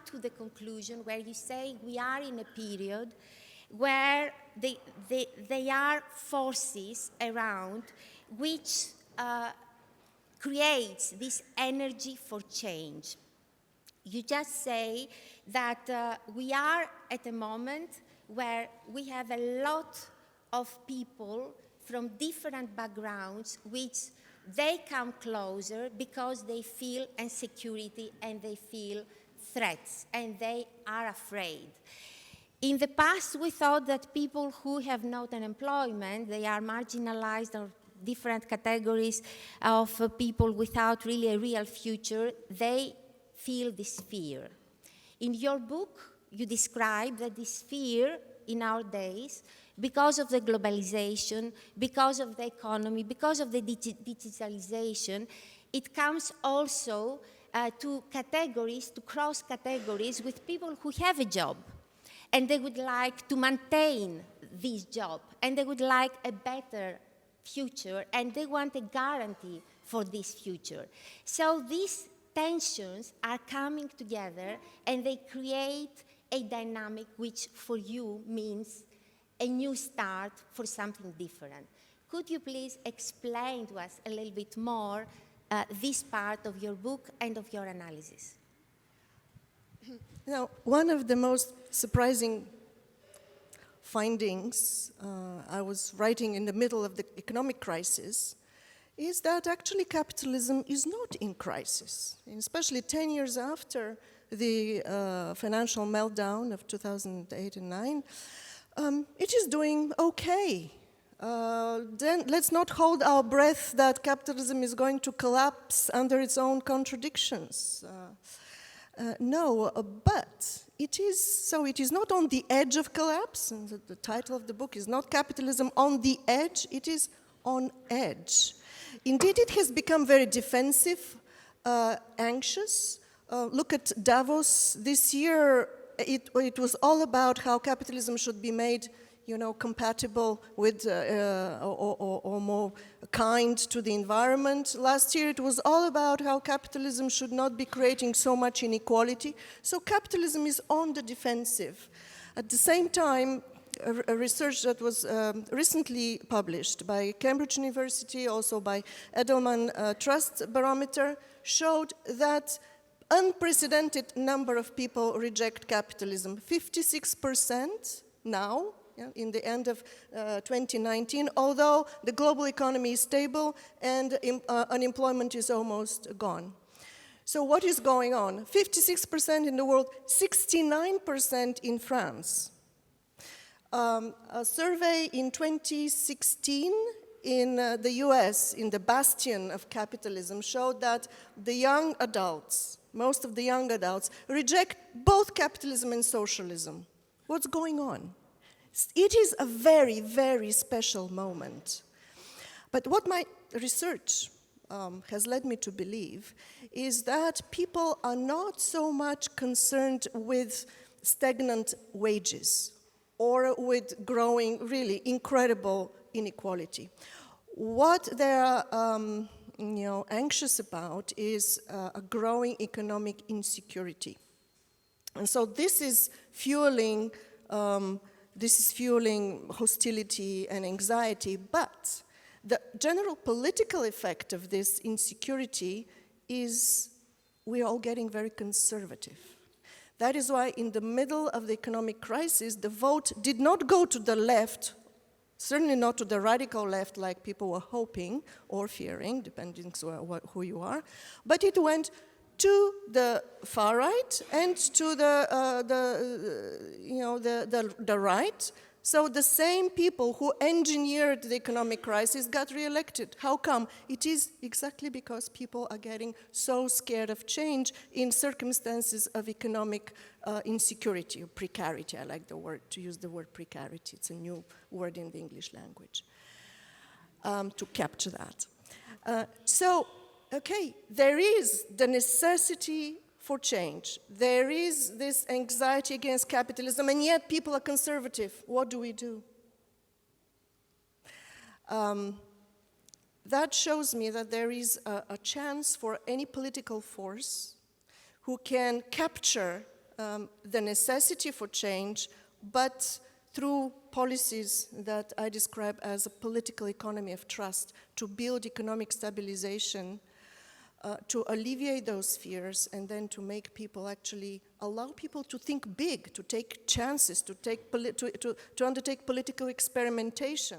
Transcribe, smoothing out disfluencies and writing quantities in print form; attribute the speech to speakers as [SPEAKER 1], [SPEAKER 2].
[SPEAKER 1] to the conclusion where you say we are in a period where there are forces around which creates this energy for change. You just say that we are at a moment where we have a lot of people from different backgrounds which they come closer because they feel insecurity and they feel threats and they are afraid. In the past, we thought that people who have not an employment, they are marginalized or different categories of people without really a real future, they feel this fear. In your book, you describe that this fear in our days, because of the globalization, because of the economy, because of the digitalization, it comes also to categories, to cross categories with people who have a job. And they would like to maintain this job, and they would like a better future, and they want a guarantee for this future. So these tensions are coming together, and they create a dynamic which for you means a new start for something different. Could you please explain to us a little bit more this part of your book and of your analysis?
[SPEAKER 2] Now, one of the most surprising findings I was writing in the middle of the economic crisis is that actually capitalism is not in crisis, and especially 10 years after the financial meltdown of 2008 and 9, it is doing okay. Then let's not hold our breath that capitalism is going to collapse under its own contradictions. No, but it is not on the edge of collapse, and the title of the book is not Capitalism on the Edge, it is on edge. Indeed, it has become very defensive, anxious. Look at Davos this year. It was all about how capitalism should be made, compatible with or more kind to the environment. Last year it was all about how capitalism should not be creating so much inequality. So capitalism is on the defensive. At the same time, a research that was recently published by Cambridge University, also by Edelman Trust Barometer, showed that unprecedented number of people reject capitalism. 56% now, in the end of 2019, although the global economy is stable and unemployment is almost gone. So what is going on? 56% in the world, 69% in France. A survey in 2016 in the US, in the bastion of capitalism, showed that the young adults, most of the young adults, reject both capitalism and socialism. What's going on? It is a very, very special moment. But what my research has led me to believe is that people are not so much concerned with stagnant wages or with growing, really incredible inequality. What they're anxious about is a growing economic insecurity. And so this is fueling hostility and anxiety, but the general political effect of this insecurity is we're all getting very conservative. That is why in the middle of the economic crisis, the vote did not go to the left, certainly not to the radical left like people were hoping or fearing, depending on who you are, but it went to the far right and to the right. So the same people who engineered the economic crisis got reelected. How come? It is exactly because people are getting so scared of change in circumstances of economic insecurity or precarity. I like to use the word precarity. It's a new word in the English language to capture that. Okay, there is the necessity for change. There is this anxiety against capitalism, and yet people are conservative. What do we do? That shows me that there is a chance for any political force who can capture the necessity for change, but through policies that I describe as a political economy of trust, to build economic stabilization, to alleviate those fears, and then to make people actually allow people to think big, to take chances, to undertake political experimentation.